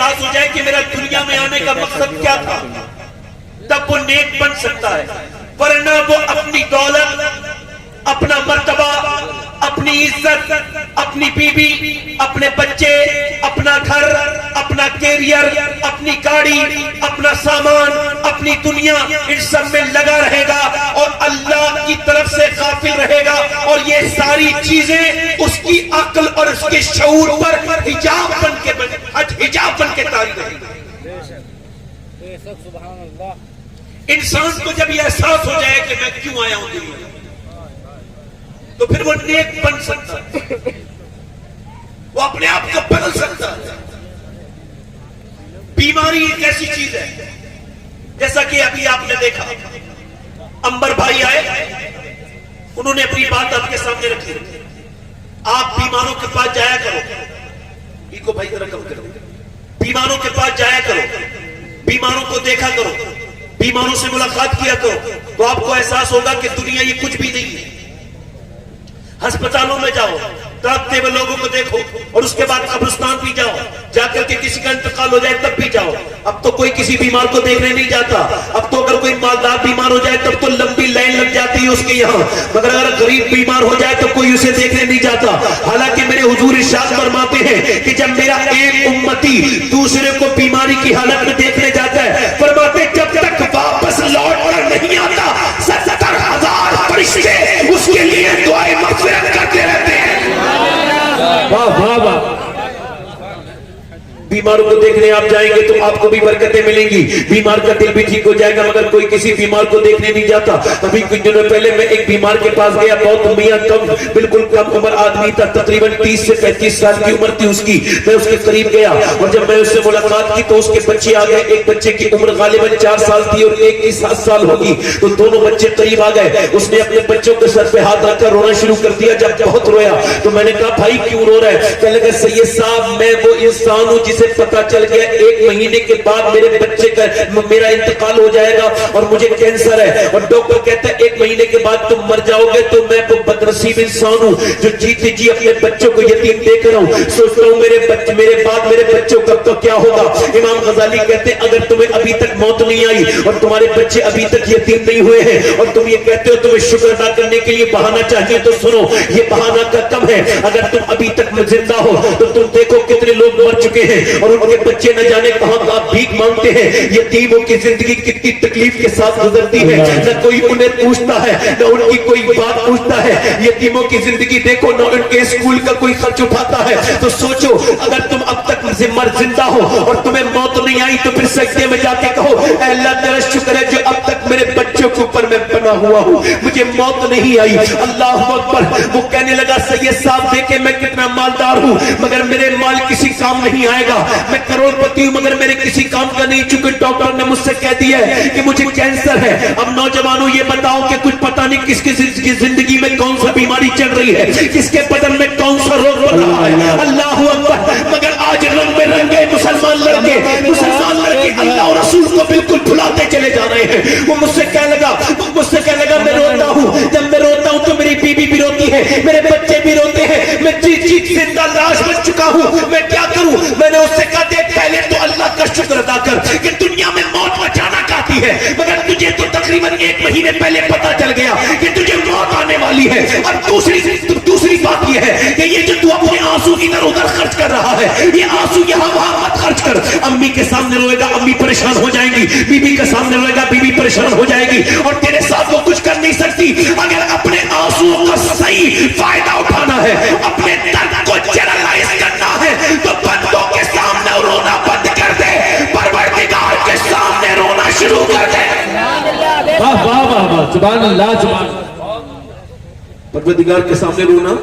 احساس ہو جائے کہ میرا دنیا میں آنے کا مقصد کیا تھا، تب وہ نیک بن سکتا ہے، ورنہ وہ اپنی دولت، اپنا مرتبہ، اپنی عزت، اپنی بیوی، اپنے بچے، اپنا گھر، اپنا کیریئر، اپنی گاڑی، اپنا سامان، اپنی دنیا، ان سب میں لگا رہے گا اور اللہ کی طرف سے غافل رہے گا، اور یہ ساری چیزیں اس کی عقل اور اس کے شعور پر حجاب بن کے تاری رہے گی۔ انسان کو جب یہ احساس ہو جائے کہ میں کیوں آیا ہوں دنیا میں، تو پھر وہ نیک بن سکتا ہے، وہ اپنے آپ کو بدل سکتا ہے۔ بیماری ایک ایسی چیز ہے، جیسا کہ ابھی آپ نے دیکھا، امبر بھائی آئے، انہوں نے اپنی بات آپ کے سامنے رکھی، آپ بیماروں کے پاس جایا کرو، ایکو بھائی ذرا کم کرو، بیماروں کے پاس جایا کرو، بیماروں کو دیکھا کرو، بیماروں سے ملاقات کیا کرو، تو آپ کو احساس ہوگا کہ دنیا یہ کچھ بھی نہیں ہے۔ ہسپتالوں میں جاؤ، تڑپتے ہوئے لوگوں کو دیکھو، اور اس کے بعد قبرستان بھی جاؤ، جا کر کے کسی کا انتقال ہو جائے تب بھی جاؤ۔ اب تو کوئی کسی بیمار کو دیکھنے نہیں جاتا، اب تو اگر کوئی مالدار بیمار ہو جائے تب تو لمبی لائن لگ جاتی ہے اس کے یہاں، مگر اگر غریب بیمار ہو جائے تو کوئی اسے دیکھنے نہیں جاتا۔ حالانکہ میرے حضور ارشاد فرماتے ہیں کہ جب میرا ایک امتی دوسرے کو بیماری کی حالت میں دیکھنے جاتا ہے، فرماتے جب تک واپس لوٹ کر نہیں آتا 70,000 فرشتے اس کے لیے دعائیں مغفرت کرتے رہتے ہیں۔ واہ واہ واہ۔ بیماروں کو دیکھنے آپ جائیں گے تو آپ کو بھی برکتیں ملیں گی، بیمار کا دل بھی ٹھیک ہو جائے گا، مگر کوئی کسی بیمار کو دیکھنے نہیں جاتا۔ ابھی کچھ دنوں پہلے میں ایک بیمار کے پاس گیا، بہت میاں کم، بالکل کم عمر آدمی تھا، تقریباً 30 سے 35 سال کی عمر تھی اس کی۔ میں اس کے قریب گیا اور جب میں اس سے ملاقات کی تو اس کے بچے آ گئے، ایک بچے کی عمر غالباً 4 سال تھی اور ایک کی 7 سال ہوگی، تو دونوں بچے قریب آ گئے۔ اس نے اپنے بچوں کے سر پہ ہاتھ رکھ کر رونا شروع کر دیا۔ جب بہت رویا تو میں نے کہا بھائی کیوں رو رہا ہے؟ کہنے لگا سید صاحب میں وہ انسان ہوں جسے پتا چل گیا 1 مہینے کے بعد میرے بچے کا میرا انتقال ہو جائے گا اور مجھے کینسر ہے، اور ڈاکٹر کہتا ہے 1 مہینے کے بعد تم مر جاؤ گے، تو میں وہ بدنصیب انسان ہوں جو جیتے جی اپنے بچوں کو یتیم دیکھ رہا ہوں، سوچتا ہوں میرے بعد میرے بچوں کا تو کیا ہوگا۔ امام غزالی کہتے ہیں اگر تمہیں ابھی تک موت نہیں آئی اور تمہارے بچے ابھی تک یتیم نہیں ہوئے ہیں اور تم یہ کہتے ہو تمہیں شکر ادا کرنے کے لیے بہانہ چاہیے، تو سنو یہ بہانہ کا کم ہے۔ اگر تم ابھی تک زندہ ہو تو تم دیکھو کتنے لوگ مر چکے ہیں اور ان کے بچے نہ جانے کہاں بھیک مانگتے ہیں۔ یتیموں کی زندگی کتنی تکلیف کے ساتھ گزرتی ہے، نہ کوئی انہیں پوچھتا ہے نہ ان کی کوئی بات پوچھتا ہے۔ یتیموں کی زندگی دیکھو، نہ ان کے اسکول کا کوئی خرچ اٹھاتا ہے۔ تو سوچو اگر تم اب تک زندہ ہو اور تمہیں موت نہیں آئی تو پھر سجدے میں جا کے کہو اے اللہ تیرا شکر ہے جو اب تک میرے بچوں کے اوپر میں بنا ہوا ہوں، مجھے موت نہیں آئی۔ اللہ اکبر۔ وہ کہنے لگا سید صاحب دیکھیں میں کتنا مالدار ہوں مگر میرے مال کسی کام نہیں آئے گا، میں کروڑ پتی ہوں مگر میرے کسی کام کا نہیں، چونکہ ڈاکٹر نے مجھ سے کہہ دیا ہے کہ مجھے کینسر ہے۔ اب نوجوانوں یہ بتاؤ کہ کچھ پتہ نہیں کس کی زندگی میں کون سا بیماری چل رہی ہے، کس کے بدن میں کون سا روگ بڑھ رہا ہے۔ اللہ اکبر۔ مگر آج رنگ میں رنگے مسلمان لڑکے اللہ اور رسول کو بالکل بھلاتے چلے جا رہے ہیں۔ وہ مجھ سے کہنے لگا میں روتا ہوں، جب میں روتا ہوں تو میری بیوی بھی روتی ہے، میرے بچے بھی روتے ہیں، میں چیخ زندہ لاش بن چکا ہوں، میں کیا کروں؟ میں نے اس سے کہا دیکھ پہلے تو اللہ کا شکر ادا کر کہ دنیا میں موت اچانک آتی ہے، مگر تجھے تو تقریباً 1 مہینے پہلے پتا چل گیا کہ تجھے موت آنے والی ہے۔ اب دوسری بات یہ ہے کہ یہ جو تو اپنے آنسو ادھر ادھر خرچ کر رہا ہے، یہ آنسو یہاں وہاں مت خرچ کر۔ امی کے سامنے روئے گا امی پریشان ہو جائیں گی، بیوی کے سامنے روئے گا بیوی پریشان ہو جائے گی، اور تیرے ساتھ وہ کچھ کر نہیں سکتی۔ اگر اپنے آنسو کا صحیح فائدہ اٹھانا ہے، اپنے درد کو جنرلائز کرنا ہے تو بندوں کے سامنے رونا بند کر دے، پروردگار کے سامنے رونا شروع کر دے۔ واہ واہ واہ واہ، سبحان اللہ سبحان اللہ۔ پروردگار کے سامنے رونا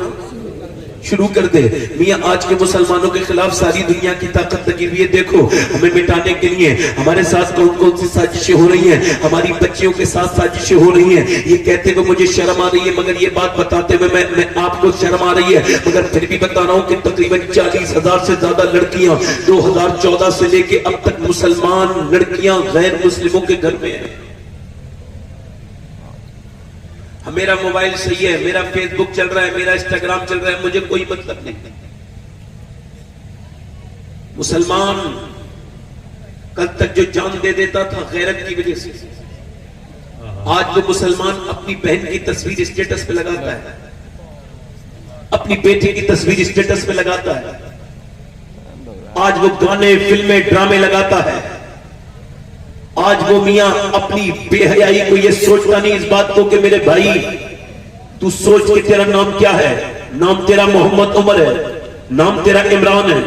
شروع کر دے۔ میاں آج کے مسلمانوں کے خلاف ساری دنیا کی طاقت لگی ہوئی ہے، دیکھو ہمیں مٹانے کے لیے ہمارے ساتھ کون کون سی سازشیں ہو رہی ہیں، ہماری بچیوں کے ساتھ سازشیں ہو رہی ہیں۔ یہ کہتے ہوئے مجھے شرم آ رہی ہے، مگر یہ بات بتاتے ہوئے میں آپ کو شرم آ رہی ہے، مگر پھر بھی بتا رہا ہوں کہ تقریباً 40,000 سے زیادہ لڑکیاں 2014 سے لے کے اب تک مسلمان لڑکیاں غیر مسلموں کے گھر میں ہیں۔ میرا موبائل صحیح ہے، میرا فیس بک چل رہا ہے، میرا انسٹاگرام چل رہا ہے، مجھے کوئی مطلب نہیں۔ مسلمان کل تک جو جان دے دیتا تھا غیرت کی وجہ سے، آج وہ مسلمان اپنی بہن کی تصویر اسٹیٹس پہ لگاتا ہے، اپنی بیٹی کی تصویر اسٹیٹس پہ لگاتا ہے، آج وہ گانے فلمیں ڈرامے لگاتا ہے، آج وہ میاں اپنی بے حیائی کو یہ سوچتا نہیں اس بات کو کہ میرے بھائی تو سوچ کہ تیرا نام کیا ہے، نام تیرا محمد عمر ہے، نام تیرا عمران ہے،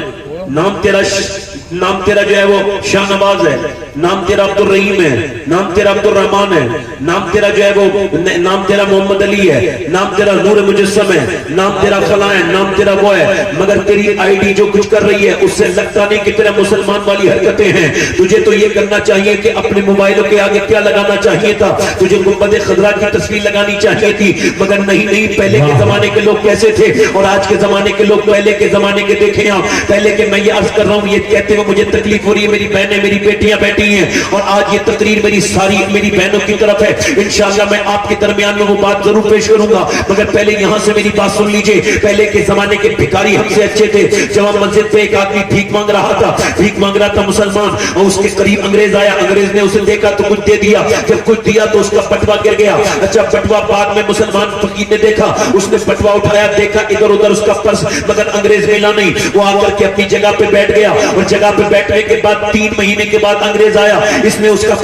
نام تیرا جو ہے وہ شاہ نواز ہے، نام تیرا عبد الرحیم ہے، نام تیرا عبد الرحمان ہے، نام تیرا جو ہے وہ نام تیرا محمد علی ہے، نام تیرا نور مجسم ہے، نام تیرا فلاں ہے، نام تیرا وہ ہے، مگر تیری آئی ڈی جو کچھ کر رہی ہے اس سے لگتا نہیں کہ تیرا مسلمان والی حرکتیں ہیں۔ تجھے تو یہ کرنا چاہیے کہ اپنے موبائلوں کے آگے کیا لگانا چاہیے تھا، تجھے گنبد خضرا کی تصویر لگانی چاہیے تھی، مگر نہیں، پہلے کے زمانے کے لوگ کیسے تھے اور آج کے زمانے کے لوگ پہلے کے زمانے کے دیکھیں آپ، پہلے کے میں یہ عرض کر رہا ہوں، یہ کہتے ہوئے مجھے تکلیف ہو رہی ہے، میری بہنیں میری بیٹیاں بیٹھی ہیں اور آج یہ تقریر میری ساری میری بہنوں کی طرف ہے، انشاءاللہ میں آپ کے درمیان میں وہ بات ضرور پیش کروں گا، مگر پہلے یہاں سے میری بات سن لیجئے۔ پہلے کے زمانے کے بھکاری ہم سے اچھے تھے، جب ہم مسجد پہ ایک آدمی بھیک مانگ رہا تھا مسلمان، اور اس کے قریب انگریز آیا، انگریز نے اسے دیکھا تو کچھ دے دیا، جب کچھ دیا تو اس کا بٹوا گر گیا، اچھا بٹوا بعد میں مسلمان فقیر نے دیکھا، اس نے بٹوا اٹھایا، دیکھا ادھر ادھر اس کا پرس، مگر انگریز ملا نہیں، وہ آ کر کے اپنی جگہ پہ بیٹھ گیا، اور جگہ پہ بیٹھنے کے بعد 3 مہینے کے بعد انگریز آیا، اس نے اس کا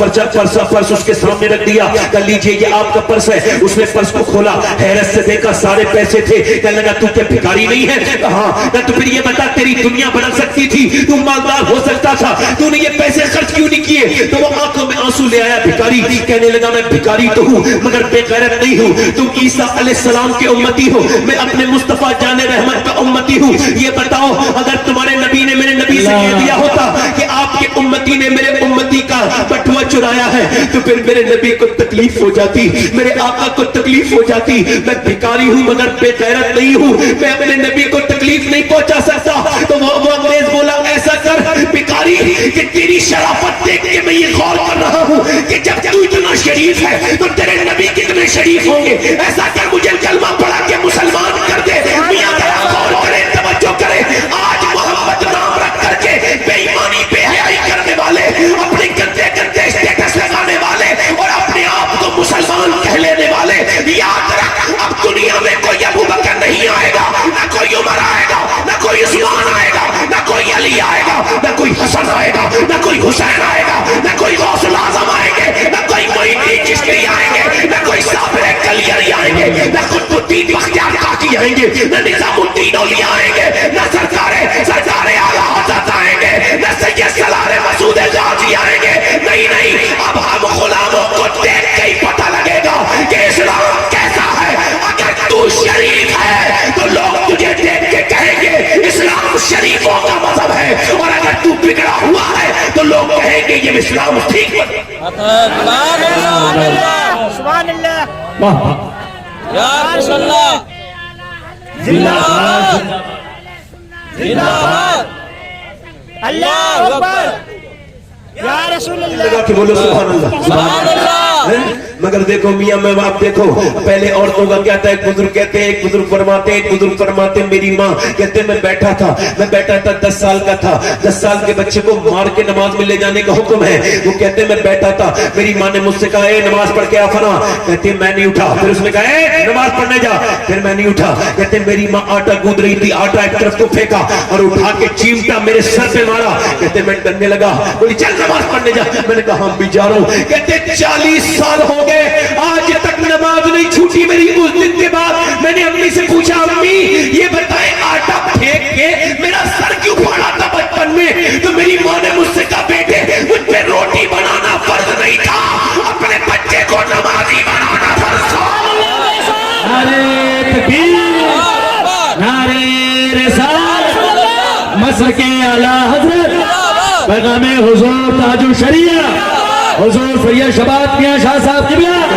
پرس اس کے سامنے رکھ دیا، کہہ لیجئے یہ آپ کا پرس ہے، اس نے پرس کو کھولا، حیرت سے دیکھا سارے پیسے تھے، کہنے لگا تو کیا بھکاری نہیں ہے؟ کہا تو پھر یہ بتا تیری دنیا بدل سکتی تھی، تو مالدار ہو سکتا تھا، تو نے یہ پیسے خرچ کیوں نہیں کیے؟ تو وہ آنکھوں میں آنسو لے آیا بھکاری، کہنے لگا میں بھکاری تو ہوں مگر بے غیرت نہیں ہوں، تم عیسیٰ علیہ السلام کے امتی ہو، میں اپنے مصطفیٰ جان رحمت کا امتی ہوں، یہ بتاؤ اگر تمہارے نبی نے میرے نبی سے کہہ دیا ہوتا کہ آپ کے امتی نے میرے امتی کا بٹوا چرایا ہے تو پھر میرے نبی کو تکلیف ہو جاتی، میرے آقا کو تکلیف ہو جاتی، میں بھکاری ہوں مگر بے غیرت نہیں ہوں، میں اپنے نبی کو تکلیف نہیں پہنچا سکتا۔ تو وہ انگریز بولا ایسا کر بھکاری کہ تیری شرافت دیکھ کے میں یہ غور کر رہا ہوں کہ جب تو اتنا شریف ہے تو تیرے نبی کتنے شریف ہوں گے، ایسا کر مجھے کلمہ پڑھا کے مسلمان کر دے۔ میاں ذرا غور کرے، توجہ کرے، آج محمد نام رکھ کر کے بے ایمانی بے حیائی کرنے والے، اپنے گندے گندے اسٹیٹس لگانے والے اور اپنے آپ کو مسلمان کہہ لینے والے، یاد رکھ اب دنیا میں کوئی ابو بکر نہیں آئے گا، نہ کوئی عمر آئے گا، نہ کوئی عثمان آئے گا، نہ کوئی علی آئے گا، نہ کوئی حسن آئے گا، نہ کوئی حسین آئے گا، نہ کوئی غوث الاعظم آئیں گے، نہ کوئی معین الدین چشتی آئیں گے، نہ کوئی صابر کلیری آئیں گے، نہ قطب الدین بختیار کاکی آئیں گے، نہ نظام الدین اولیاء آئیں گے، نہ سرکار اعلیٰ حضرت آئیں گے، نہ سید سالار مسعود غازی آئیں گے، نہیں، اب ہم غلاموں کو دیکھ کے ہی پتہ لگے گا کہ اسلام کیسا ہے۔ اگر تو شریف ہے تو لوگ تجھے دیکھ کے کہیں گے اسلام شریفوں کا مذہب ہے، اور اگر تو بگڑا ہوا ہے تو لوگ کہیں گے یہ اسلام ٹھیک ہے۔ سبحان اللہ یا رسول اللہ زندہ باد زندہ باد اللہ اکبر یا رسول اللہ کہ بولو سبحان اللہ، سبحان اللہ۔ مگر دیکھو میاں میں آپ دیکھو پہلے عورتوں کا کیا تھا، ایک بزرگ کہتے ہیں، ایک بزرگ فرماتے میری ماں کہتے میں بیٹھا تھا 10 سال کا تھا، 10 سال کے بچے کو مار کے نماز میں لے جانے کا حکم ہے، وہ کہتے میں بیٹھا تھا، میری ماں نے مجھ سے کہا اے نماز پڑھ کے آ فلاں، کہتے میں نہیں اٹھا، پھر اس نے کہا اے نماز پڑھنے جا، پھر میں نہیں اٹھا، کہتے میری ماں آٹا گوندھ رہی تھی، آٹا ایک طرف کو پھینکا اور اٹھا کے چیمٹا میرے سر پہ مارا، کہتے میں ڈرنے لگا، بولی چل نماز پڑھنے جا، میں نے کہا ہم بھی جا رہا ہوں، کہتے 40 سال ہو گئے آج تک نماز نہیں چھوٹی میری، اس دن کے بعد میں نے امی سے پوچھا امی یہ بتائیں آٹا پھینک کے میرا سر کیوں پھاڑا تھا بچپن میں، تو میری ماں نے مجھ سے کہا بیٹے مجھ پہ روٹی بنانا فرض نہیں تھا، اپنے بچے کو نمازی بنانا فرض تھا۔ نعرہ تکبیر، نعرہ رسالت، مسلک اعلیٰ حضرت پیغام حضور تاج الشریعہ حضور سید شباب میاں شاہ صاحب قبلہ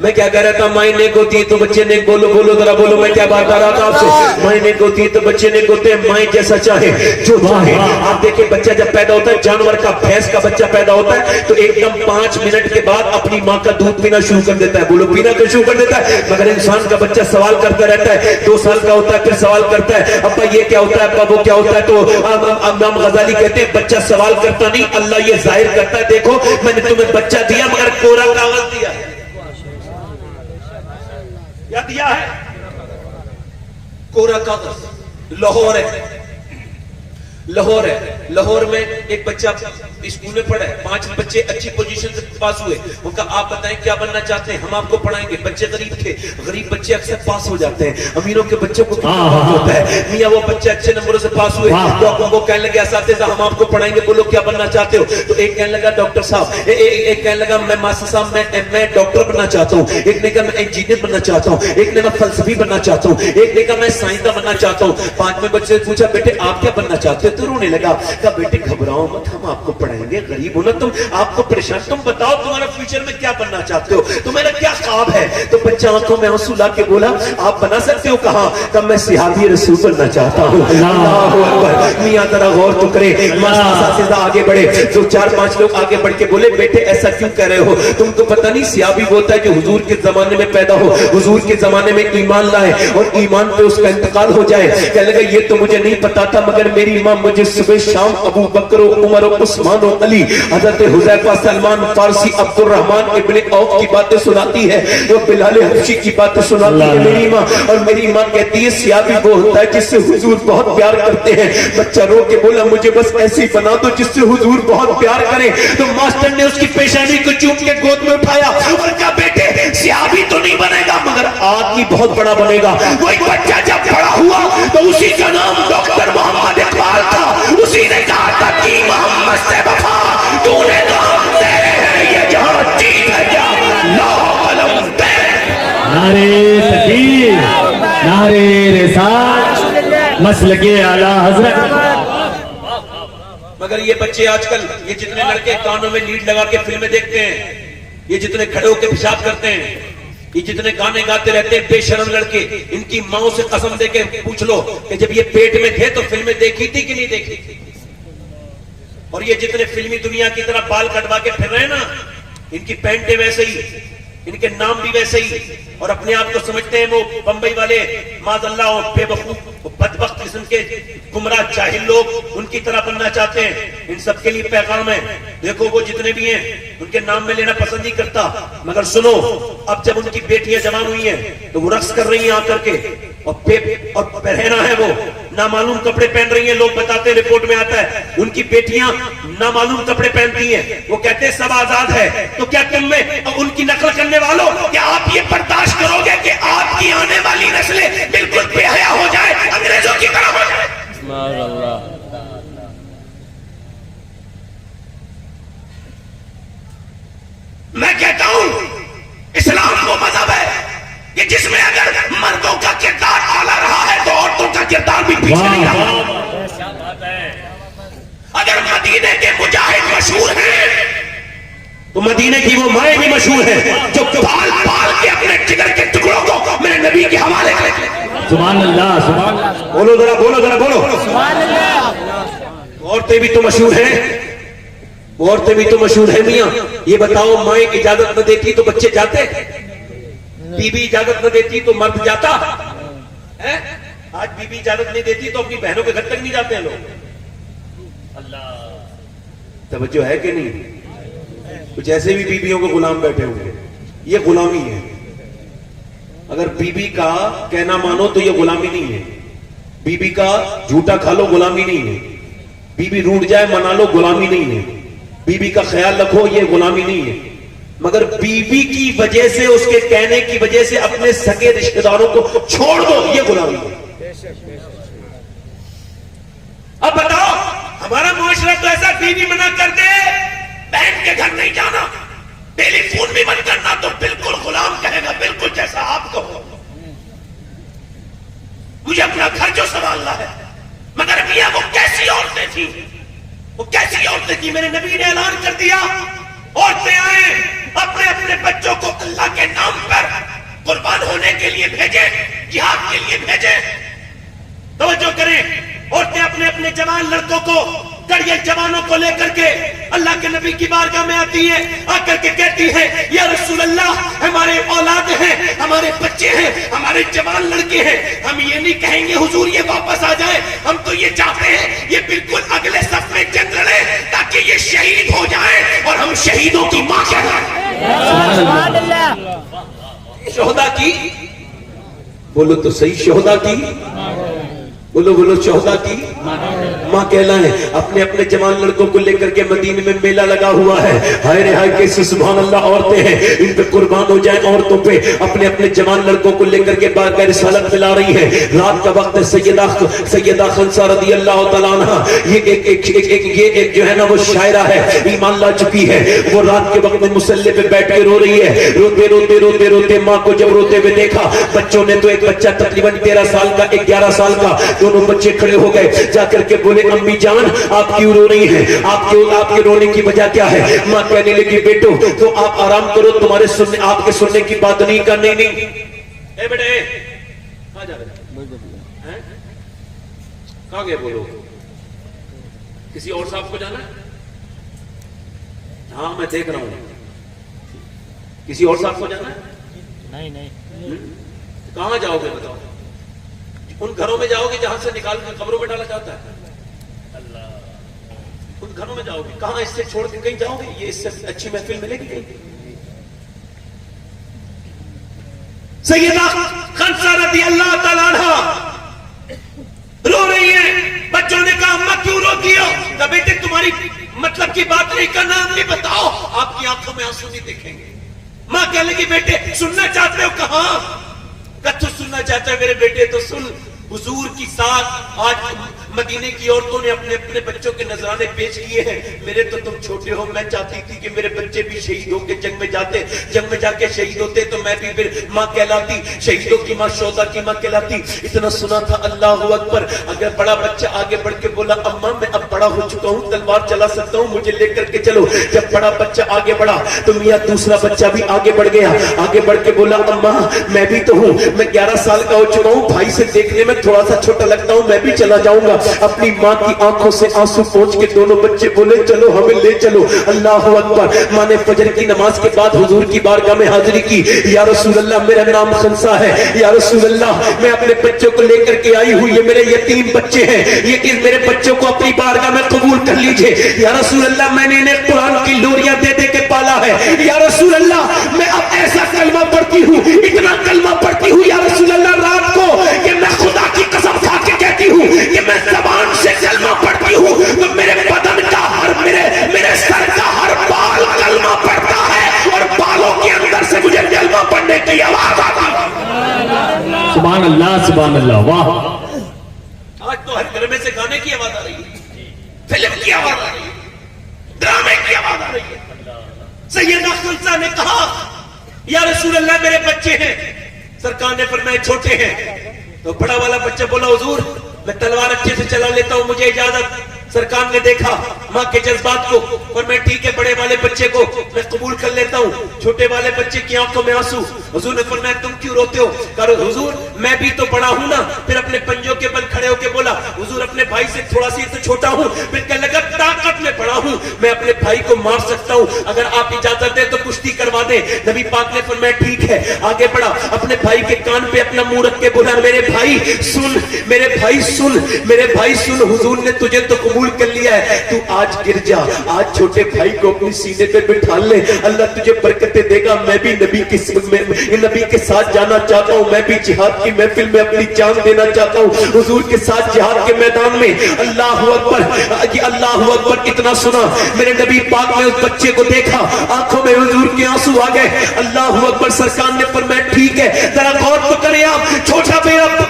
میں کیا کہہ رہا تھا؟ مائیں نیک ہوتی ہے تو بچے نیک. بولو بولو ذرا بولو. میں کیا بات کر رہا تھا آپ سے؟ مائیں نیک ہوتی ہے تو بچے نیک ہوتے ہیں. مائیں جیسا چاہے جو چاہے. آپ دیکھیں بچہ جب پیدا ہوتا ہے, جانور کا, بھینس کا بچہ پیدا ہوتا ہے تو ایک دم 5 منٹ کے بعد اپنی ماں کا دودھ پینا شروع کر دیتا ہے. بولو پینا تو شروع کر دیتا ہے. مگر انسان کا بچہ سوال کرتا رہتا ہے. 2 سال کا ہوتا ہے پھر سوال کرتا ہے, ابا یہ کیا ہوتا ہے, ابا وہ کیا ہوتا ہے. تو امام غزالی کہتے ہیں بچہ سوال کرتا نہیں, اللہ یہ ظاہر کرتا ہے دیکھو میں نے تمہیں بچہ دیا مگر کوڑا کاغذ دیا ہے. کیا دیا ہے؟ کوڑا کاغذ. لاہور ہے, لاہور ہے. لاہور میں ایک بچہ اسکول میں پڑھا ہے, 5 بچے اچھی پوزیشن سے پاس ہوئے. ان کا آپ بتائیں کیا بننا چاہتے ہیں؟ ہم آپ کو پڑھائیں گے. بچے غریب تھے, غریب بچے اکثر پاس ہو جاتے ہیں. امیروں کے بچوں کو ہوتا ہے. میاں وہ بچے اچھے نمبروں سے پاس ہوئے تو وہ کہنے لگے اساتذہ ہم آپ کو پڑھائیں گے, بولو کیا بننا چاہتے ہو؟ تو ایک کہنے لگا ڈاکٹر صاحب, ایک کہنے لگا میں ماسٹر صاحب میں ڈاکٹر بننا چاہتا ہوں. ایک نے کہا میں انجینئر بننا چاہتا ہوں. ایک نے کہا فلسفی بننا چاہتا ہوں. ایک نے کہا میں سائنسداں بننا چاہتا ہوں. 5ویں بچے سے پوچھا بیٹے آپ کیا بننا چاہتے ہو؟ تو رونے لگا. کہا بیٹے گھبراؤ مت, ہم آپ کو پڑھائیں گے. غریب ہو نا تم, آپ کو پریشان, تم بتاؤ تمہارا فیوچر میں کیا بننا چاہتے ہو, تمہارا کیا خواب ہے؟ تو بچہ آنکھوں میں آنسو لا کے بولا آپ بنا سکتے ہو. کہاں؟ کہ میں صحابی رسول بننا چاہتا ہوں. اللہ اکبر. میاں ذرا غور تو کرے. اساتذہ آگے بڑھے تو 4-5 لوگ آگے بڑھ کے بولے بیٹے ایسا کیوں کہہ رہے ہو, تم کو پتہ نہیں صحابی وہ ہوتا ہے جو حضور کے زمانے میں پیدا ہو, حضور کے زمانے میں ایمان لائے اور ایمان پہ اس کا انتقال ہو جائے. کہنے لگا یہ تو مجھے نہیں پتا تھا مگر میری ماں مجھے صبح شام ابو بکر و عمر و عثمان و علی, حضرت حذیفہ, سلمان فارسی, عبد الرحمن ابن عوف کی باتیں سناتی ہے, وہ بلال حبشی کی باتیں سناتی ہے میری ماں. اور میری ماں کہتی ہے صحابی وہ ہوتا ہے جس سے حضور بہت پیار کرتے ہیں. بچہ رو کے بولا مجھے بس ایسی بنا دو جس سے حضور بہت پیار کریں. تو ماسٹر نے اس کی پیشانی کو چوم کے گود میں اٹھایا اور کہا بیٹے صحابی تو نہیں بنے گا مگر آدمی بہت بڑا بنے گا. وہی بچہ جب بڑا ہوا تو اسی کا نام ڈاکٹر محمد اقبال تھا. اسی نے کہا تھا کہ محمد سے وفا تو نے کام تیرے ہیں, یہ جہاں چیز ہے جا لا علم تیرے. نعرے تکبیر, نعرے رسالت, مسلک اعلی حضرت. مگر یہ بچے آج کل, یہ جتنے لڑکے کانوں میں لیڈ لگا کے فلمیں دیکھتے ہیں, یہ جتنے کھڑے ہو کے پیشاب کرتے ہیں, یہ جتنے گانے گاتے رہتے ہیں, بے شرم لڑکے, ان کی ماؤں سے قسم دے کے پوچھ لو کہ جب یہ پیٹ میں تھے تو فلمیں دیکھی تھی کہ نہیں دیکھی تھی. اور یہ جتنے فلمی دنیا کی طرح بال کٹوا کے پھر رہے ہیں نا, ان کی پینٹیں ویسے ہی, ان کے نام بھی ویسے ہی, اور اپنے آپ کو سمجھتے ہیں وہ بمبئی والے معاذ اللہ اور بے وقوف بدبخت قسم کے گمراہ جاہل لوگ, ان کی طرح بننا چاہتے ہیں. ان سب کے لیے پیغام ہے, دیکھو وہ جتنے بھی ہیں ان کے نام میں لینا پسند نہیں کرتا, مگر سنو اب جب ان کی بیٹیاں جوان ہوئی ہیں تو وہ رقص کر رہی ہیں آ کر کے, اور پہنا ہے وہ نامعلوم کپڑے پہن رہی ہیں. لوگ بتاتے ہیں, رپورٹ میں آتا ہے ان کی بیٹیاں نامعلوم کپڑے پہنتی ہیں. وہ کہتے ہیں سب آزاد ہے, تو کیا تم میں ان کی نقل کرنے والوں کیا آپ یہ برداشت کرو گے کہ آپ کی آنے والی نسلیں بالکل بے حیا ہو جائے, انگریزوں کی طرح ہو جائے؟ میں کہتا ہوں اسلام وہ مذہب ہے کہ جس میں اگر مردوں کا کردار اعلیٰ رہا ہے تو عورتوں کا کردار بھی پیچھے نہیں رہا. اگر مدینے کے مجاہد مشہور ہیں تو مدینے کی وہ مائیں بھی مشہور ہیں جو پال پال کے اپنے جگر کے ٹکڑوں کو میرے نبی کے حوالے کریں. سبحان اللہ, سبحان اللہ. بولو ذرا, بولو ذرا, بولو. سبحان اللہ. عورتیں بھی تو مشہور ہیں, عورتیں بھی تو مشہور ہیں. میاں یہ بتاؤ مائیں اجازت نہ دیتی تو بچے جاتے, بی بی اجازت نہ دیتی تو مرد جاتا ہے. آج بی بی اجازت نہیں دیتی تو اپنی بہنوں کے گھر تک نہیں جاتے ہیں لوگ. توجہ ہے کہ نہیں؟ کچھ ایسے بھی بیویوں کو غلام بیٹھے ہوئے, یہ غلامی ہے. اگر بی بی کا کہنا مانو تو یہ غلامی نہیں ہے. بی بی کا جھوٹا کھا لو غلامی نہیں ہے. بی بی روٹ جائے منا لو غلامی نہیں ہے. بی بی کا خیال رکھو یہ غلامی نہیں ہے. مگر بی بی کی وجہ سے, اس کے کہنے کی وجہ سے اپنے سگے رشتہ داروں کو چھوڑ دو, یہ غلامی ہے. اب بتاؤ ہمارا معاشرہ تو ایسا, بیوی منع کر دے بہن کے گھر نہیں جانا, ٹیلی فون بھی مت کرنا, تو بالکل غلام کہے گا, بالکل جیسا آپ کہو. مجھے اپنا گھر جو سنبھالنا ہے. مگر میاں وہ کیسی عورتیں تھیں, وہ کیسی عورتیں تھیں؟ میرے نبی نے اعلان کر دیا عورتیں آئیں اپنے اپنے بچوں کو اللہ کے نام پر قربان ہونے کے لیے بھیجیں، جہاد کے لیے بھیجیں۔ توجہ کریں، عورتیں اپنے اپنے جوان لڑکوں کو، کڑیے جوانوں کو لے کر کے اللہ کے نبی کی بارگاہ میں آتی ہیں، آ کر کے کہتی ہیں یا رسول اللہ ہمارے اولاد ہیں، ہمارے بچے ہیں، ہمارے جوان لڑکے ہیں، ہم یہ نہیں کہیں گے حضور یہ واپس آ جائے، ہم تو یہ چاہتے ہیں یہ بالکل اگلے صف میں جنگ لڑے تاکہ یہ شہید ہو جائیں اور ہم شہیدوں کی ماں کہلائیں۔ سبحان اللہ، شہداء کی بولو تو صحیح، شہداء کی بولو بولو، شہداء کی ماں کہلائیں۔ اپنے اپنے جوان لڑکوں کو لے کر کے مدینے میں میلہ لگا ہوا ہے، ہائے رے ہائے کیسی سبحان اللہ عورتیں ہیں، ان پہ قربان ہو جائیں، عورتوں پہ اپنے اپنے جوان لڑکوں کو لے کر کے بارگاہ رسالت میں لا رہی ہیں۔ رات کا وقت ہے، سیدہ خنسا رضی اللہ تعالیٰ عنہ یہ ایک جو ہے نا وہ شاعرہ ہے، ایمان لا چکی ہے، وہ رات کے وقت میں مصلی پہ بیٹھ کے رو رہی ہے، روتے روتے روتے روتے ماں کو جب روتے ہوئے دیکھا، بچوں نے تو ایک بچہ تقریباً 13 سال کا، ایک 11 سال کا، دونوں بچے کھڑے ہو گئے، جا کر کے بولے امی جان آپ کیوں رو رہی ہیں، آپ کے رونے کی وجہ کیا ہے؟ ماں کہنے لگی بیٹو تو آپ آرام کرو، تمہارے سننے آپ کے سننے کی بات نہیں کرنے نہیں۔ اے بیٹے کہاں جا رہے ہیں؟ کہاں گئے بولو؟ کسی اور صاحب کو جانا ہے؟ ہاں میں دیکھ رہا ہوں، کسی اور صاحب کو جانا ہے؟ نہیں، کہاں جاؤ گے بتاؤ؟ ان گھروں میں جاؤ گے جہاں سے نکال کے قبروں میں ڈالا جاتا ہے؟ ان گھروں میں جاؤ گے؟ کہاں اس سے چھوڑ کے کہیں جاؤ گے؟ یہ اس سے اچھی محفل ملے گی کہیں؟ سیدہ خنسا رضی اللہ تعالیٰ عنہ رو رہی ہیں، بچوں نے کہا اماں کیوں روتی ہو؟ کہا بیٹے تمہاری مطلب کی بات نہیں کرنا، ہم نہیں بتاؤ، آپ کی آنکھوں میں آنسو نہیں دیکھیں گے۔ ماں کہنے لگی بیٹے سننا چاہتے ہو؟ کہاں؟ تو سننا چاہتا ہے میرے بیٹے تو سن، حضور کی ساتھ آج مدینے کی عورتوں نے اپنے اپنے بچوں کے نذرانے پیش کیے ہیں، میرے تو تم چھوٹے ہو، میں چاہتی تھی کہ میرے بچے بھی شہید ہو کے جنگ میں جاتے، جنگ میں جا کے شہید ہوتے تو میں بھی پھر ماں کہلاتی، شہیدوں کی ماں شہداء کی ماں کہلاتی۔ اتنا سنا تھا اللہ اکبر، اگر بڑا بچہ آگے بڑھ کے بولا اماں میں اب بڑا ہو چکا ہوں، تلوار چلا سکتا ہوں، مجھے لے کر کے چلو، جب بڑا بچہ آگے بڑھا تو میاں دوسرا بچہ بھی آگے بڑھ گیا، آگے بڑھ کے بولا اماں میں بھی تو ہوں، میں 11 سال کا ہو چکا ہوں، بھائی سے دیکھنے میں تھوڑا سا چھوٹا لگتا ہوں، میں بھی چلا جاؤں گا۔ اپنی ماں کی آنکھوں سے آنسو پہنچ کے دونوں بچے بولے چلو ہمیں لے چلو۔ اللہ اکبر، ماں نے فجر کی نماز کے بعد حضور کی بارگاہ میں حاضری کی، یا رسول اللہ میرا نام خنسا ہے، یا رسول اللہ میں اپنے بچوں کو لے کر کے آئی ہوں، یہ میرے یتیم بچے ہیں، یہ میرے بچوں کو اپنی بارگاہ میں قبول کر لیجئے، یا رسول اللہ میں نے انہیں قرآن کی لوریاں دے دے کے پالا ہے، یا رسول اللہ میں اب ایسا کلمہ پڑھتی ہوں، اتنا کلمہ پڑھتی ہوں یا رسول اللہ رات کو کہ میں خدا کی قسم کھا کے کہتی ہوں کہ میں زبان سے کلمہ پڑھتی ہوں تو میرے بدن کا ہر میرے سر کا ہر بال کلمہ پڑھتا ہے اور بالوں کے اندر سے مجھے کلمہ پڑھنے کی آواز آتی ہے۔ سبحان اللہ سبحان اللہ، واہ۔ آج تو ہر گھر میں سے گانے کی آواز آ رہی ہے، فلم کی آواز آ رہی ہے، ڈرامے کی آواز آ رہی ہے۔ سیدہ خنسا نے کہا یا رسول اللہ میرے بچے ہیں، سرکار نے فرمایا چھوٹے ہیں، تو بڑا والا بچہ بولا حضور میں تلوار اچھے سے چلا لیتا ہوں، مجھے اجازت۔ سرکار نے دیکھا ماں کے جذبات کو، اور میں ٹھیک ہے بڑے والے بچے کو میں قبول کر لیتا ہوں، چھوٹے والے بچے کی آنکھوں میں آنسو۔ حضور نے فرمایا تم کیوں روتے ہو؟ کہا حضور میں بھی تو بڑا ہوں نا۔ پھر اپنے پنجوں کے بل کھڑے ہو کے بولا حضور اپنے بھائی سے تھوڑا سی تو چھوٹا ہوں، پھر کہنے لگا طاقت میں بڑا ہوں، میں اپنے بھائی کو مار سکتا ہوں، اگر آپ اجازت دیں تو کشتی کروا دیں۔ نبی پاک نے فرمایا ٹھیک ہے، آگے بڑھا، اپنے بھائی کے کان پہ اپنا منہ رکھ کے بولا میرے بھائی سن، میرے بھائی سن، میرے بھائی سن، حضور نے تجھے تو قبول کر لیا ہے، تو آج گر جا، آج چھوٹے بھائی کو اپنی سینے پہ بٹھا لے، اللہ تجھے برکتیں دے گا۔ میں بھی نبی کے ساتھ جانا چاہتا ہوں، میں بھی جہاد کی محفل میں اپنی جان دینا چاہتا ہوں، حضور کے ساتھ جہاد کے میدان میں۔ اللہ اکبر، اللہ اکبر، اتنا سنا میرے نبی پاک نے اس بچے کو دیکھا، آنکھوں میں حضور کے آنسو آ گئے۔ اللہ اکبر، سرکار نے فرمایا ٹھیک ہے، ذرا غور تو کریں آپ، چھوٹا میرا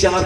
4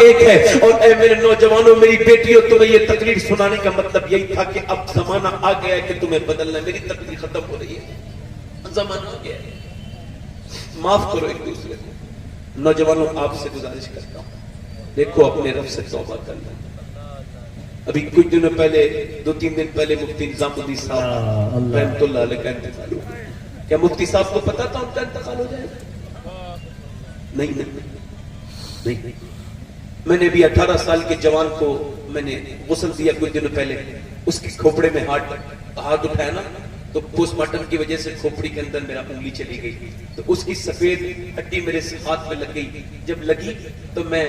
ایک ہے. اور اے میرے نوجوانوں, میری بیٹیوں, تمہیں یہ تقریر سنانے کا مطلب یہی تھا کہ اب زمانہ آ گیا ہے کہ تمہیں بدلنا ہے. میری تقریر ختم ہو رہی ہے, زمانہ آ گیا ہے, معاف کرو ایک دوسرے کو. نوجوانوں آپ سے گزارش کرتا ہوں, دیکھو اپنے رب سے توبہ کرنا. ابھی کچھ دنوں پہلے, 2-3 دن پہلے مفتی نظام الدین صاحب رحمۃ اللہ علیہ کا انتقال ہوا. کیا مفتی صاحب کو پتا تھا ان کا انتقال ہو جائے گا؟ نہیں. میں نے بھی 18 سال کے جوان کو میں نے غسل دیا کچھ دنوں پہلے. اس کی کھوپڑے میں ہاتھ اٹھایا نا, تو پوسٹ مارٹم کی وجہ سے کھوپڑی کے اندر میرا انگلی چلی گئی, تو اس کی سفید ہڈی میرے ہاتھ میں لگ گئی. جب لگی تو میں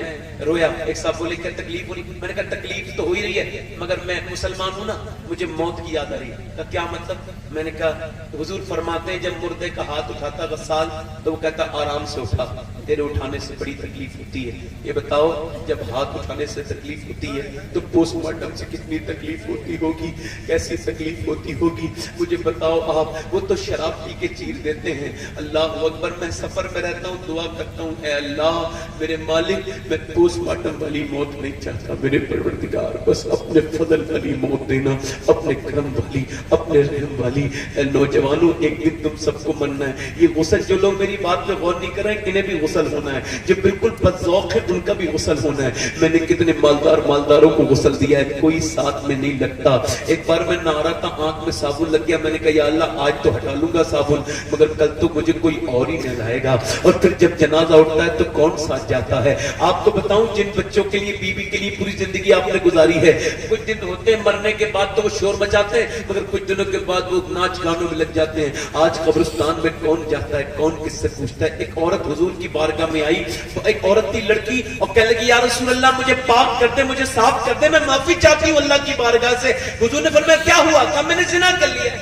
رویا. ایک صاحب بولے کیا تکلیف ہو رہی؟ میں نے کہا تکلیف تو ہو ہی رہی ہے, مگر میں مسلمان ہوں نا, مجھے موت کی یاد آ رہی ہے. کیا مطلب؟ میں نے کہا حضور فرماتے ہیں جب مردے کا ہاتھ اٹھاتا غسال تو وہ کہتا آرام سے اٹھا, تیرے اٹھانے سے بڑی تکلیف ہوتی ہے. یہ بتاؤ جب ہاتھ اٹھانے سے تکلیف ہوتی ہے تو پوسٹ مارٹم سے کتنی تکلیف ہوتی ہوگی, کیسی تکلیف ہوتی ہوگی. مجھے بتاؤ آپ, وہ تو شراب پی کے چیر دیتے ہیں. اللہ اکبر, میں سفر میں رہتا ہوں, دعا کرتا ہوں اے اللہ میرے مالک, میں پوسٹ مارٹم والی موت نہیں چاہتا. میرے پروردگار بس اپنے فضل والی موت دینا, اپنے کرم والی, اپنے رحم والی. اے نوجوانوں, ایک دن تم سب کو مرنا ہے. یہ غسل, جو لوگ میری بات پہ غور نہیں کر رہے ہیں انہیں بھی غسل ہونا ہے. جو بالکل بدذوق ہے ان کا بھی غسل ہونا ہے. میں نے کتنے مالداروں کو غسل دیا ہے, کوئی ساتھ میں نہیں لگتا. ایک بار میں نہا رہا تھا, آنکھ میں صابن لگ گیا. میں نے کہا یا اللہ آج تو ہٹا لوں گا صابن, مگر کل تو مجھے کوئی اور ہی نہلائے گا. اور پھر جب جنازہ اٹھتا ہے تو کون ساتھ جاتا ہے؟ آپ کو بتاؤں, جن بچوں کے لیے, بیوی کے لیے پوری زندگی آپ نے گزاری ہے, کچھ دن ہوتے ہیں مرنے کے بعد تو وہ شور مچاتے ہیں, مگر کچھ دنوں کے بعد وہ ناچ گانوں میں لگ جاتے ہیں. آج قبرستان میں کون جاتا ہے, کون کس سے پوچھتا ہے؟ ایک عورت حضور کی بارگاہ میں آئی, ایک عورت تھی لڑکی, اور کہنے لگی یا رسول اللہ مجھے پاک کر دے, مجھے صاف کر دے, میں معافی چاہتی ہوں اللہ کی بارگاہ سے. حضور نے فرمایا کیا ہوا؟ کہا میں نے زنا کر لیا.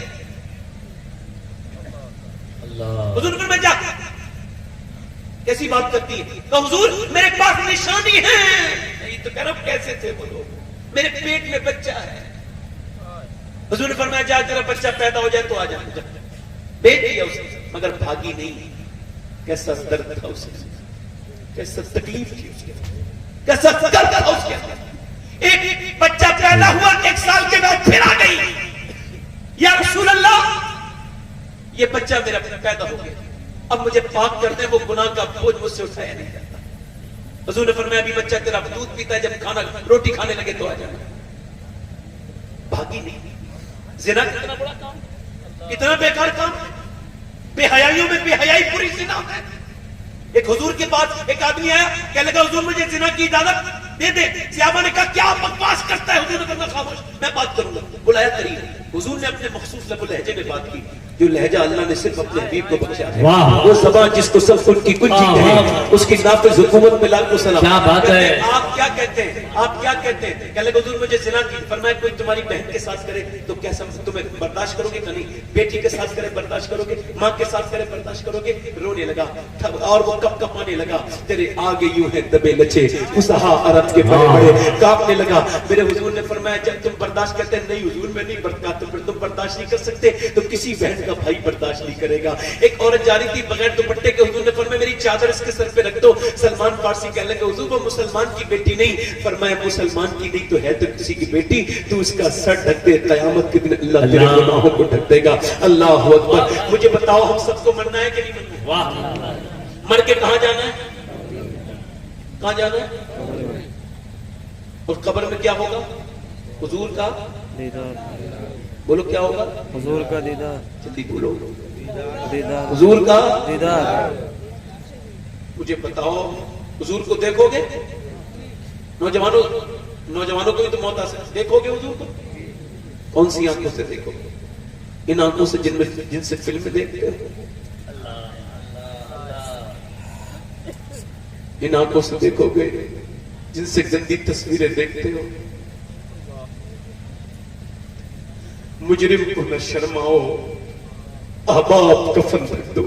حضور نے فرمایا جا. کیسی بات کرتی ہے؟ کہا حضور میرے پاس نشانی ہے. یہ تو کہہ رہا ہوں کیسے تھے وہ لوگ, میرے پیٹ میں بچہ ہے. حضور نے فرمایا جا, تیرا بچہ پیدا ہو جائے تو آ جائے. بیچ دیا اسے, مگر بھاگی نہیں. کیسا درد تھا اسے, کیسا تکلیف تھی اس کے, کیسا درد تھا اس کے. ایک بچہ پیدا ہوا, 1 سال کے بعد پھر آ گئی, یا رسول اللہ یہ بچہ میرا پیدا ہو گیا, اب مجھے پاک کر دے, وہ گناہ کا بوجھ مجھ سے اٹھایا نہیں جاتا. حضور نے فرمایا ابھی بچہ تیرا دودھ پیتا ہے, جب روٹی کھانے لگے تو آ جانا. بھاگی نہیں. زنا کتنا بڑا کام, کتنا بیکار کام. بے حیائیوں میں بے حیائی پوری زنا ہے. ایک حضور کے پاس ایک آدمی آیا, کہنے لگا حضور مجھے زنا کی اجازت دے دے. صحابہ نے کہا کیا بکواس کرتا ہے؟ حضور نے کہا خاموش, میں بات کروں گا. بلایا قریب. حضور نے اپنے مخصوص لب و لہجے میں بات کی, جو لہجہ اللہ نے صرف اپنے حبیب کو بخشا ہے. وہ زبان جس کو سب ان کی کنجی ہے, اس کی نافذ حکومت میں لاکھ کو سلام. کیا بات ہے. آپ کیا کہتے ہیں, آپ کیا کہتے ہیں؟ کہنے لگا حضور مجھے زنا کی. فرمایا کوئی تمہاری بہن کے ساتھ کرے تو کیسا تمہیں برداشت کرو گے کہ نہیں؟ بیٹی کے ساتھ کرے برداشت کرو گے, ماں کے ساتھ کرے برداشت کرو گے؟ رونے لگا اور وہ کپ کپانے لگا. تیرے آگے یوں ہے دبے لچے, فصحا عرب کے بڑے بڑے کانپنے لگا. میرے حضور نے فرمایا جب تم برداشت کرتے ہیں, نہیں حضور میں نہیں برداشت, تو پھر تم برداشت نہیں کر سکتے تو کسی بہن کا بھائی برداشت نہیں کرے گا. ایک عورت جا رہی تھی بغیر دوپٹے کے, حضور نے فرمایا میری چادر اس کے سر پہ رکھ دو. سلمان فارسی کہنے لگے حضور وہ مسلمان کی بیٹی نہیں. فرمایا مسلمان کی نہیں تو ہے تو کسی کی بیٹی, تو اس کا سر ڈھک دے, قیامت کے دن اللہ تیرے گناہوں کو ڈھک دے گا. اللہ اکبر. مجھے بتاؤ ہم سب کو مرنا ہے کہ نہیں مرنا؟ واہ. مر کے کہاں جانا ہے, کہاں جانا ہے؟ اور قبر میں کیا ہوگا؟ حضور کا دیدار. بولو کیا ہوگا؟ حضور کا دیدار. جلدی بولو. دیدار. حضور کا دیدار. مجھے بتاؤ حضور کو دیکھو گے؟ نوجوانوں کو بھی تو موت آ سکتی. دیکھو گے حضور کو؟ کون سی آنکھوں سے دیکھو گے؟ ان آنکھوں سے جن سے فلم دیکھتے ہو, ان آنکھوں سے دیکھو گے جن سے گندی تصویریں دیکھتے ہو. مجرم کو نہ شرماؤ, احباب کفن رکھ دو,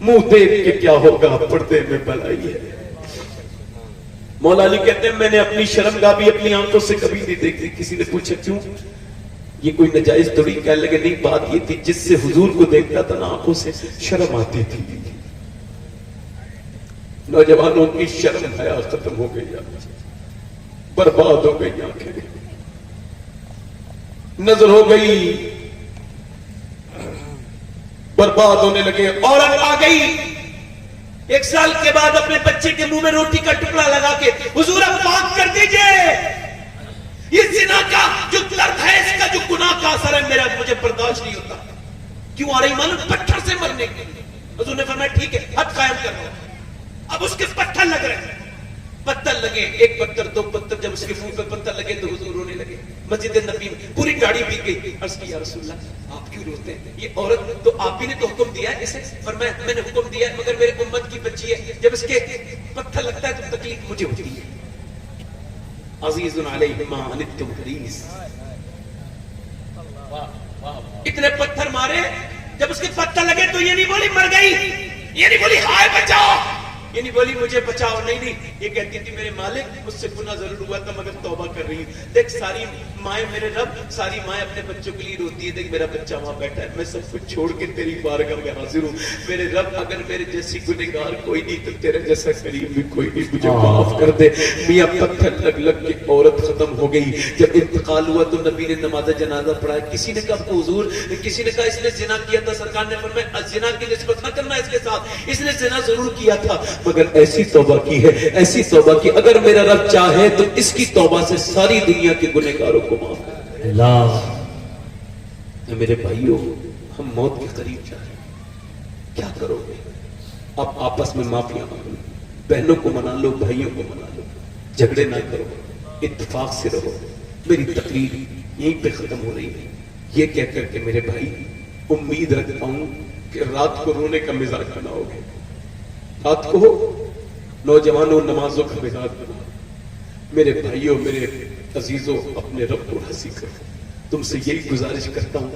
منہ دیکھ کے کیا ہوگا, پردے میں بلائی ہے. مولا علی کہتے ہیں میں نے اپنی شرمگاہ بھی اپنی آنکھوں سے کبھی نہیں دیکھی. کسی نے پوچھا کیوں؟ یہ کوئی نجائز تھوڑی. کہنے لگے نہیں, بات یہ تھی جس سے حضور کو دیکھتا تھا نا آنکھوں سے شرم آتی تھی. نوجوانوں کی شرم حیا ختم ہو گئی، برباد ہو گئی آنکھیں، نظر ہو گئی، برباد ہونے لگے. عورت آ گئی 1 سال کے بعد اپنے بچے کے منہ میں روٹی کا ٹکڑا لگا کے، حضور اب معاف کر دیجئے، یہ زنا کا جو درد ہے، اس کا جو گناہ کا اثر ہے میرا مجھے برداشت نہیں ہوتا. کیوں آ رہی معلوم؟ پتھر سے مرنے کے لیے. حضور نے فرمایا ٹھیک ہے حد قائم کر دو. اب اس کے پتھر لگ رہے ہیں، پتھر لگے، 1 پتھر 2 پتھر، جب اس کے منہ پہ پتھر لگے تو حضور رونے لگے. مسجد نبی میں پوری گاڑی بھیگ گئی. عرض کی یا رسول اللہ آپ کیوں روتے ہیں؟ یہ عورت تو آپ ہی نے تو حکم دیا ہے اسے. فرمایا میں نے حکم دیا ہے مگر میرے امت کی بچی ہے، جب اس کے پتھر لگتا ہے تو تکلیف مجھے ہوتی ہے. عزیز علیہ ما عنتم حریص. اتنے پتھر مارے، جب اس کے پتھر لگے تو یہ نہیں بولی مر گئی، یہ نہیں بولی ہائے بچاؤ، یہ نہیں بولی مجھے بچاؤ، نہیں، یہ کہتی تھی میرے مالک مجھ سے گناہ ضرور ہوا تھا مگر توبہ کر رہی ہوں. دیکھ ساری مائیں، میرے رب ساری مائیں اپنے بچوں کے لیے روتی ہے، دیکھ میرا بچہ وہاں بیٹھا ہے، میں سب کچھ چھوڑ کے تیری بارگاہ میں حاضر ہوں. میرے رب اگر میرے جیسی گنہگار کوئی نہیں تو تیرے جیسا کریم بھی کوئی نہیں، مجھے معاف کر دے. میاں پتھر لگ لگ کے عورت ختم ہو گئی. جب انتقال ہوا تو نبی نے نماز جنازہ پڑھایا. کسی نے کہا حضور، کسی نے کہا اس نے زنا کیا تھا. سرکار نے فرمایا زنا کی نسبت نہ کرنا اس کے ساتھ، اس نے زنا ضرور کیا تھا مگر ایسی توبہ کی ہے، ایسی توبہ کی اگر میرا رب چاہے تو اس کی توبہ سے ساری دنیا کے گنہگاروں کو معاف کر دے. اللہ میرے بھائیوں، ہم موت کے قریب جا رہے ہیں، کیا کرو گے؟ اب آپس میں معافیاں مانگو، بہنوں کو منا لو، بھائیوں کو منا لو، جھگڑے نہ کرو، اتفاق سے رہو. میری تقریر یہیں پہ ختم ہو رہی ہے یہ کہہ کر کہ میرے بھائی امید رکھتا ہوں کہ رات کو رونے کا مزاج بناؤ گے. رات کو نوجوانوں نمازوں کا مزاج بناؤ. میرے بھائیوں، میرے عزیزوں، اپنے رب کو راضی کرو. تم سے یہی گزارش کرتا ہوں،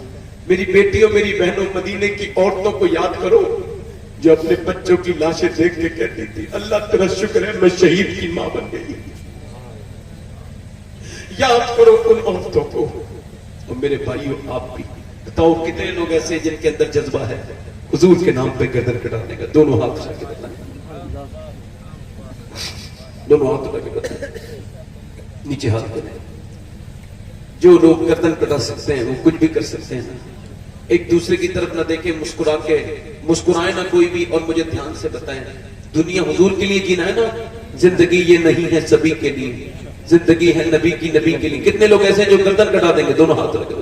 میری بیٹیوں، میری بہنوں، مدینے کی عورتوں کو یاد کرو جو اپنے بچوں کی لاشیں دیکھ کے کہتی تھی اللہ تیرا شکر ہے میں شہید کی ماں بن گئی. یاد کرو ان عورتوں کو. اور میرے بھائیوں آپ بھی بتاؤ کتنے لوگ ایسے جن کے اندر جذبہ ہے حضور کے نام پہ گردن کٹانے کا؟ دونوں ہاتھ اٹھا کے بتائیں، دونوں ہاتھ اٹھا کے بتائیں، نیچے ہاتھ کریں. جو لوگ گردن کٹا سکتے ہیں وہ کچھ بھی کر سکتے ہیں. ایک دوسرے کی طرف نہ دیکھیں، مسکرا کے مسکرائیں نہ کوئی بھی، اور مجھے دھیان سے بتائیں دنیا حضور کے لیے جینا ہے نا. زندگی یہ نہیں ہے سبھی کے لیے، زندگی ہے نبی کی، نبی کے لیے. کتنے لوگ ایسے ہیں جو گردن کٹا دیں گے؟ دونوں ہاتھ رکھ کے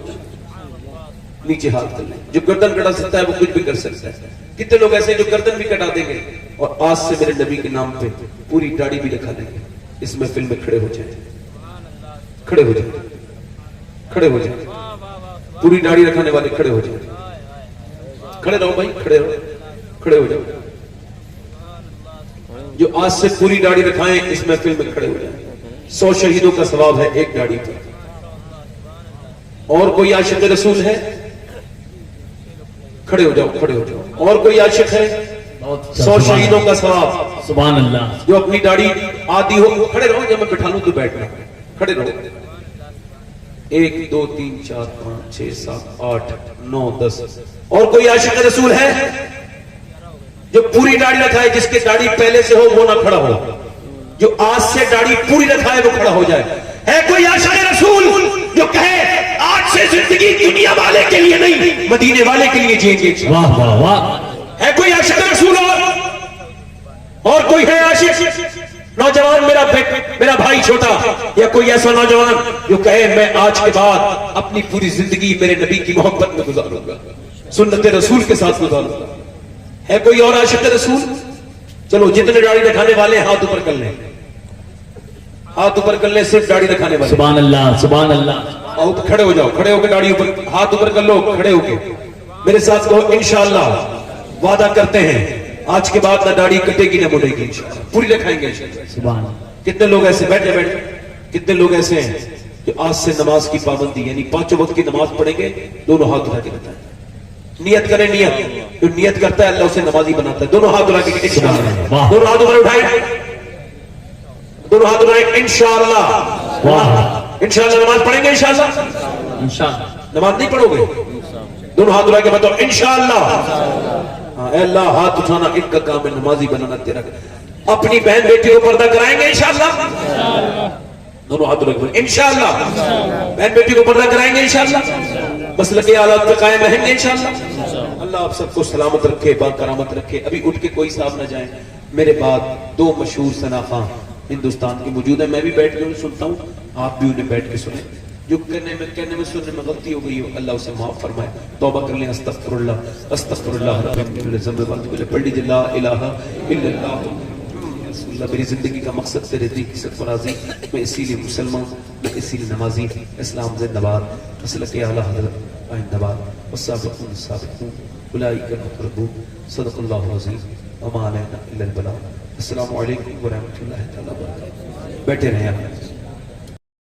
نیچے ہاتھ کر لیں. جو گردن کٹا سکتا ہے وہ کچھ بھی کر سکتا ہے. کتنے لوگ ایسے ہیں جو گردن بھی کٹا دیں گے اور آج سے میرے نبی کے نام پہ پوری داڑھی بھی رکھا دیں گے؟ اس محفل میں کھڑے ہو جائیں، کھڑے ہو جائیں، کھڑے ہو جائیں. پوری داڑھی رکھانے والے کھڑے ہو جائیں. کھڑے رہو بھائی، کھڑے رہو، کھڑے ہو جاؤ. جو آج سے پوری داڑھی رکھائیں اس محفل میں کھڑے ہو جائیں. 100 شہیدوں کا ثواب ہے ایک داڑھی پر. اور کوئی عاشق رسول ہے؟ کھڑے ہو جاؤ، کھڑے ہو جاؤ. اور کوئی عاشق ہے؟ 100 شہیدوں کا ثواب. سبحان اللہ. جو اپنی داڑھی آدھی ہو کھڑے رہو، جب میں بٹھا لوں تو بیٹھ رہا. کھڑے رہو. 1 2 3 4 5 6 7 8 9 10. اور کوئی عاشق رسول ہے جو پوری داڑھی رکھائے؟ جس کے داڑھی پہلے سے ہو وہ نہ کھڑا ہو، جو آج سے داڑھی پوری رکھائے وہ کھڑا ہو جائے. ہے کوئی عاشق رسول جو کہے آج سے زندگی دنیا والے کے لیے نہیں مدینے والے کے لیے جیئیں گے؟ واہ واہ واہ. ہے کوئی عاشق رسول؟ اور کوئی ہے عاشق نوجوان، میرا بھائی چھوٹا، یا کوئی ایسا نوجوان جو کہے میں آج کے بعد اپنی پوری زندگی میرے نبی کی محبت میں گزاروں گا، سنت رسول کے ساتھ گزاروں گا؟ ہے کوئی اور عاشق رسول؟ چلو جتنے داڑھی رکھانے والے ہیں ہاتھ اوپر کر لیں، ہاتھ اوپر کر لیں. صرف داڑھی رکھانے والے. سبحان اللہ، سبحان اللہ. اور کھڑے ہو جاؤ، کھڑے ہو کے داڑھی اوپر، ہاتھ اوپر کر لو، کھڑے ہو کے میرے ساتھ کہو انشاءاللہ وعدہ کرتے ہیں آج کے بعد نہ داڑھی کٹے گی نہ مڑے گی، انشاءاللہ پوری رکھائیں گے انشاءاللہ. سبحان اللہ. کتنے لوگ ایسے بیٹھے کتنے لوگ ایسے ہیں جو آج سے نماز کی پابندی یعنی 5 وقت کی نماز پڑھیں گے؟ دونوں ہاتھ اٹھا کے بتائیں. نیت کریں، نیت. جو نیت کرتا ہے اللہ اسے نمازی بناتا ہے. دونوں ہاتھ اٹھا کے انشاءاللہ، دونوں ہاتھ اوپر اٹھائیں، دونوں ہاتھ اٹھائیں. انشاءاللہ، انشاءاللہ نماز پڑھیں گے. انشاءاللہ نماز نہیں پڑھو گے؟ دونوں ہاتھ اٹھا کے بتاؤ انشاءاللہ. اے اللہ ہاتھ اٹھانا ان کا کام ہے، نمازی بنانا تیرا. اپنی بہن بیٹی کو پردہ کرائیں گے انشاءاللہ؟ دونوں ہاتھ رکھیں انشاءاللہ بہن بیٹی کو پردہ کرائیں گے انشاءاللہ؟ مسلک اعلیٰ پہ قائم رہیں گے انشاءاللہ؟ اللہ آپ سب کو سلامت رکھے، با کرامت رکھے. ابھی اٹھ کے کوئی صاحب نہ جائیں. میرے بعد دو مشہور ثنا خواں ہندوستان کی موجود ہیں. میں بھی بیٹھ کے سنتا ہوں، آپ بھی انہیں بیٹھ کے سنیں. جو کہنے میں سننے میں غلطی ہو گئی ہو اللہ اسے معاف فرمائے. توبہ کر لیں. استغفر اللہ رب من کل ذنب و کل پڑھ لیجیے لا الہ الا اللہ رسول اللہ. میری زندگی کا مقصد تیرے دی کی صدق راضی. میں اسی لیے مسلمان، میں اسی لیے نمازی. اسلام زندہ باد. مسلک اعلیٰ حضرت زندہ باد. والسابقون السابقون اولئک المقربون. صدق اللہ العظیم وما علینا الا البلاغ. السلام علیکم ورحمۃ اللہ تعالی وبرکاتہ. بیٹھے رہیں آپ.